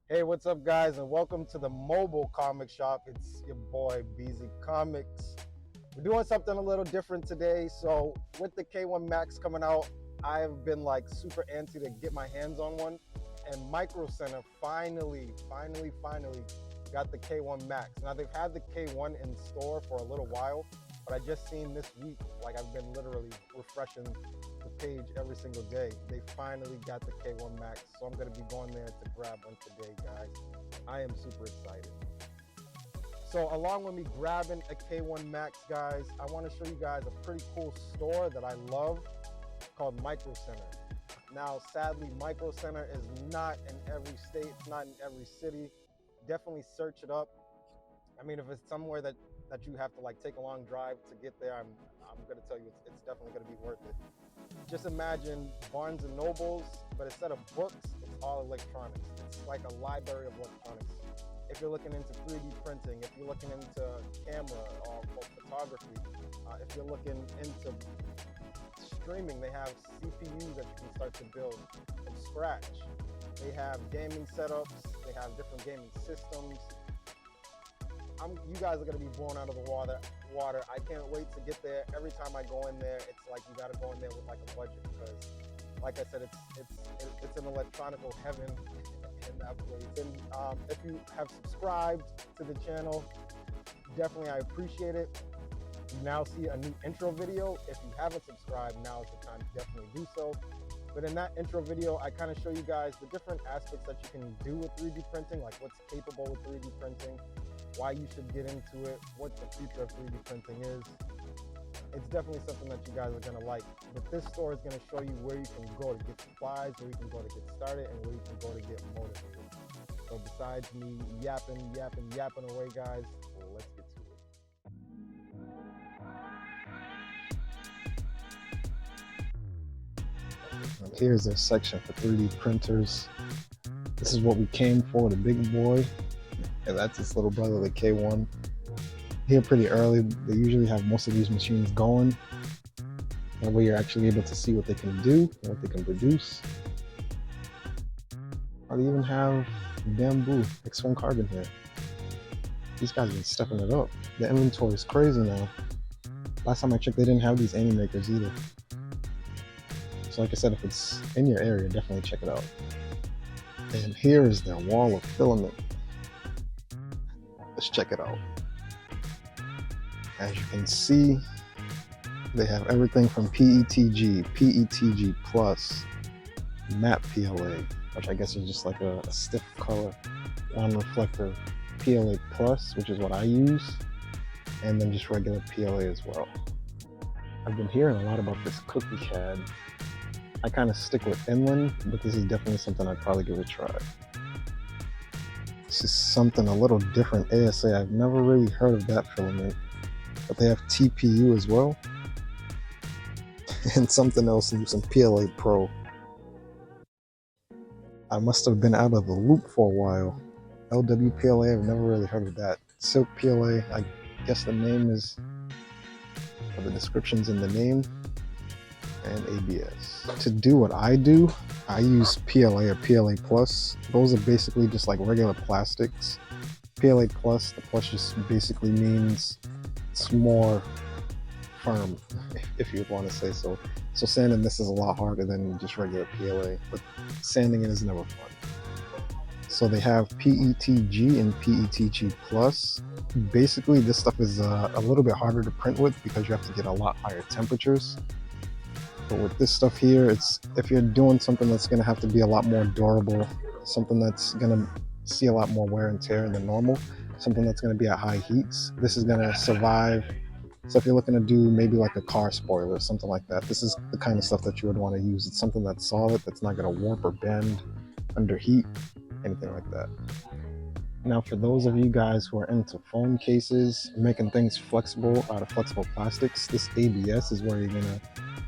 Hey, what's up, guys, and welcome to the mobile comic shop. It's your boy BZ Comics. We're doing something a little different today. So, with the K1 Max coming out, I've been like super antsy to get my hands on one. And Micro Center finally got the K1 Max. Now, they've had the K1 in store for a little while, but I just seen this week, like I've been literally refreshing the page every single day. They finally got the K1 Max, so I'm gonna be going there to grab one today, guys. I am super excited. So along with me grabbing a K1 Max, guys, I want to show you guys a pretty cool store that I love called Micro Center. Now, sadly, Micro Center is not in every state, it's not in every city. Definitely search it up. I mean, if it's somewhere that you have to like take a long drive to get there, I'm gonna tell you it's definitely gonna be worth it. Just imagine Barnes and Nobles, but instead of books, it's all electronics. It's like a library of electronics. If you're looking into 3D printing, if you're looking into camera or photography, if you're looking into streaming, they have CPUs that you can start to build from scratch. They have gaming setups, they have different gaming systems. You guys are gonna be blown out of the water. I can't wait to get there. Every time I go in there, it's like you gotta go in there with like a budget because, like I said, it's an electronical heaven in that place. And if you have subscribed to the channel, definitely I appreciate it. You now see a new intro video. If you haven't subscribed, now is the time to definitely do so. But in that intro video, I kind of show you guys the different aspects that you can do with 3D printing, like what's capable with 3D printing, why you should get into it, what the future of 3D printing is. It's definitely something that you guys are gonna like. But this store is gonna show you where you can go to get supplies, where you can go to get started, and where you can go to get motivated. So besides me yapping away, guys, let's get to it. Here's their section for 3D printers. This is what we came for, the big boy. And that's his little brother, the K1. Here pretty early. They usually have most of these machines going. That way you're actually able to see what they can do and what they can produce. Or they even have bamboo, X1 carbon here. These guys have been stepping it up. The inventory is crazy now. Last time I checked, they didn't have these Animakers either. So like I said, if it's in your area, definitely check it out. And here is their wall of filament. Let's check it out. As you can see, they have everything from PETG, PETG Plus, matte PLA, which I guess is just like a stiff color, non-reflective PLA Plus, which is what I use, and then just regular PLA as well. I've been hearing a lot about this cookie CAD. I kind of stick with inland, but this is definitely something I'd probably give a try. This is something a little different. ASA, I've never really heard of that filament, but they have TPU as well. And something else, some PLA Pro. I must have been out of the loop for a while. LWPLA, I've never really heard of that. Silk PLA, I guess the name is, or the description's in the name, and ABS. To do what I do, I use PLA or PLA Plus. Those are basically just like regular plastics. PLA Plus, the plus just basically means it's more firm, if you'd want to say so. So sanding this is a lot harder than just regular PLA, but sanding it is never fun. So they have PETG and PETG Plus. Basically, this stuff is a little bit harder to print with because you have to get a lot higher temperatures. But with this stuff here, it's if you're doing something that's going to have to be a lot more durable, something that's going to see a lot more wear and tear than normal, something that's going to be at high heats, this is going to survive. So if you're looking to do maybe like a car spoiler or something like that, this is the kind of stuff that you would want to use. It's something that's solid, that's not going to warp or bend under heat, anything like that. Now, for those of you guys who are into phone cases, making things flexible out of flexible plastics, this ABS is where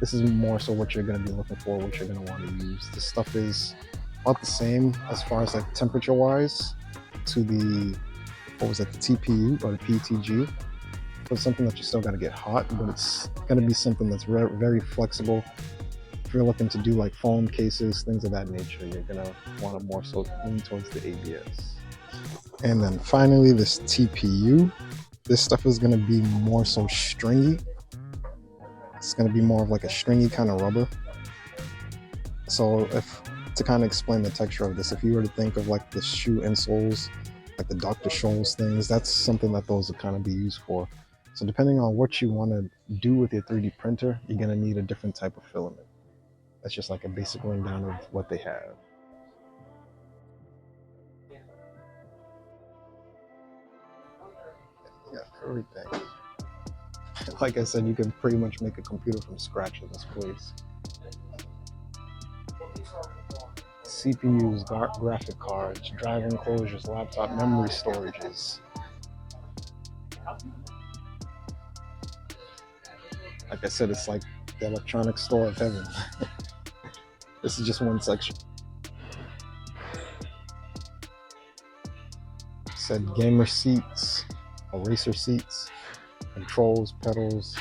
this is more so what you're going to be looking for, what you're going to want to use. This stuff is about the same as far as like temperature wise to the TPU or the PTG. So it's something that you still got to get hot, but it's going to be something that's very flexible If you're looking to do like phone cases, things of that nature, you're gonna want to more so lean towards the ABS. And then finally, this TPU. This stuff is gonna be more so stringy. It's gonna be more of like a stringy kind of rubber. So to kind of explain the texture of this, if you were to think of like the shoe insoles, like the Dr. Scholl's things, that's something that those would kind of be used for. So depending on what you want to do with your 3D printer, you're going to need a different type of filament. That's just like a basic rundown of what they have. Yeah, everything. Like I said, you can pretty much make a computer from scratch in this place. CPUs, graphic cards, drive enclosures, laptop memory storages. Like I said, it's like the electronic store of heaven. This is just one section. It said gamer seats, eraser seats, controls, pedals.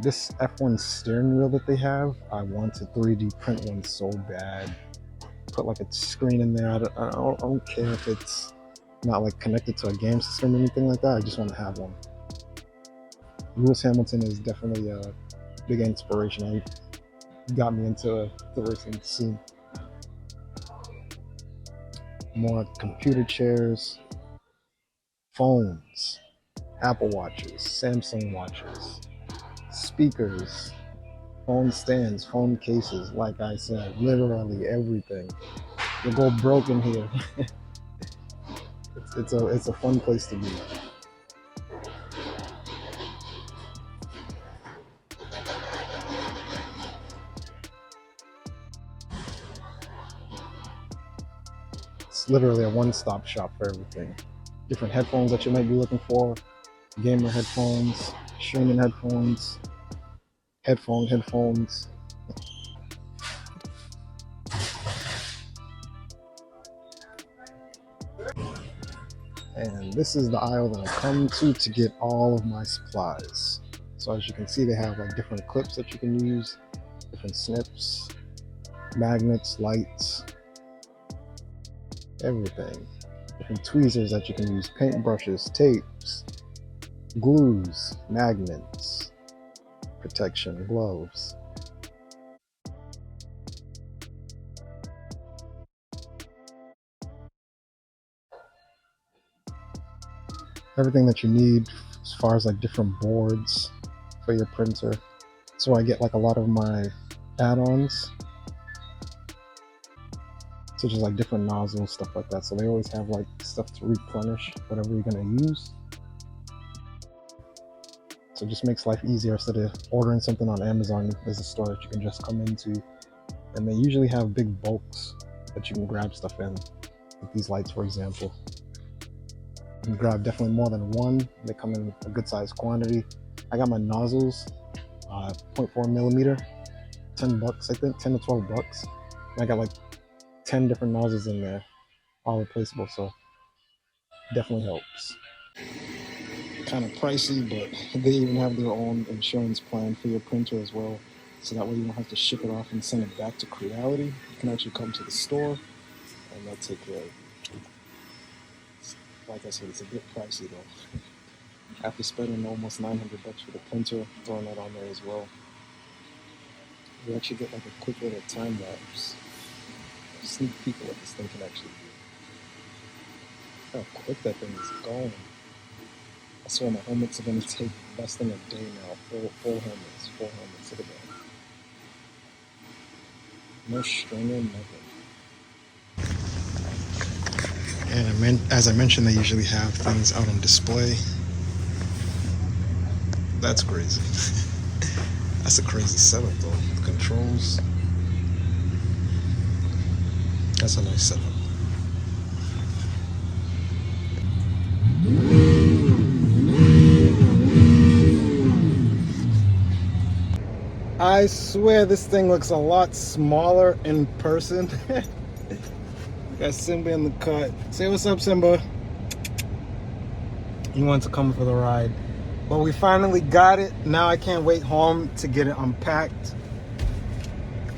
This F1 steering wheel that they have, I want to 3D print one so bad. Put like a screen in there. I don't care if it's not like connected to a game system or anything like that. I just want to have one. Lewis Hamilton is definitely a big inspiration. He got me into the racing scene. More computer chairs, phones, Apple watches, Samsung watches, speakers, phone stands, phone cases. Like I said, literally everything. You'll go broke in here. It's a fun place to be. It's literally a one-stop shop for everything. Different headphones that you might be looking for, gamer headphones, streaming headphones, headphones. And this is the aisle that I come to get all of my supplies. So as you can see, they have like different clips that you can use, different snips, magnets, lights, everything. Different tweezers that you can use, paintbrushes, tapes, glues, magnets, protection, gloves. Everything that you need as far as like different boards for your printer. So I get like a lot of my add-ons, such as like different nozzles, stuff like that. So they always have like stuff to replenish whatever you're gonna use. So it just makes life easier instead of ordering something on Amazon. There's a store that you can just come into, and they usually have big bulks that you can grab stuff in, like these lights, for example. You can grab definitely more than one. They come in a good sized quantity. I got my nozzles, 0.4 millimeter, $10 I think, 10 to 12 bucks. And I got like 10 different nozzles in there, all replaceable, so definitely helps. Kind of pricey, but they even have their own insurance plan for your printer as well, so that way you don't have to ship it off and send it back to Creality. You can actually come to the store and they'll take care of it. Like I said, it's a bit pricey though. After spending almost $900 for the printer, throwing that on there as well, you actually get like a quick little time lapse, a sneak peek of what this thing can actually do. How quick that thing is going. I swear my helmets are going to take less than a day now. Full helmets, look at that. No stringer, nothing. And as I mentioned, they usually have things out on display. That's crazy. That's a crazy setup though. The controls. That's a nice setup. I swear this thing looks a lot smaller in person. Got Simba in the cut. Say what's up, Simba. He wants to come for the ride. But we finally got it. Now I can't wait home to get it unpacked.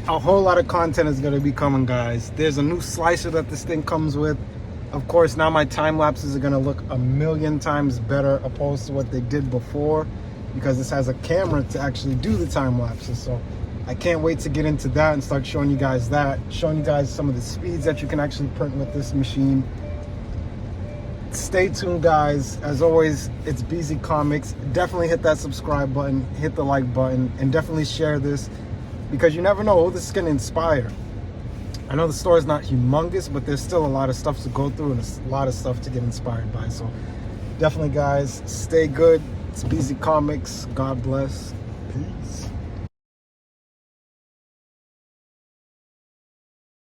a whole lot of content is going to be coming, guys. There's a new slicer that this thing comes with. Of course, now my time lapses are going to look a million times better opposed to what they did before, because this has a camera to actually do the time lapses. So I can't wait to get into that and start showing you guys that, showing you guys some of the speeds that you can actually print with this machine. Stay tuned, guys. As always, it's BZ Comics. Definitely hit that subscribe button, hit the like button, and definitely share this, because you never know who this is going to inspire. I know the store is not humongous, but there's still a lot of stuff to go through and a lot of stuff to get inspired by. So definitely, guys, stay good. It's BZ Comics. God bless. Peace.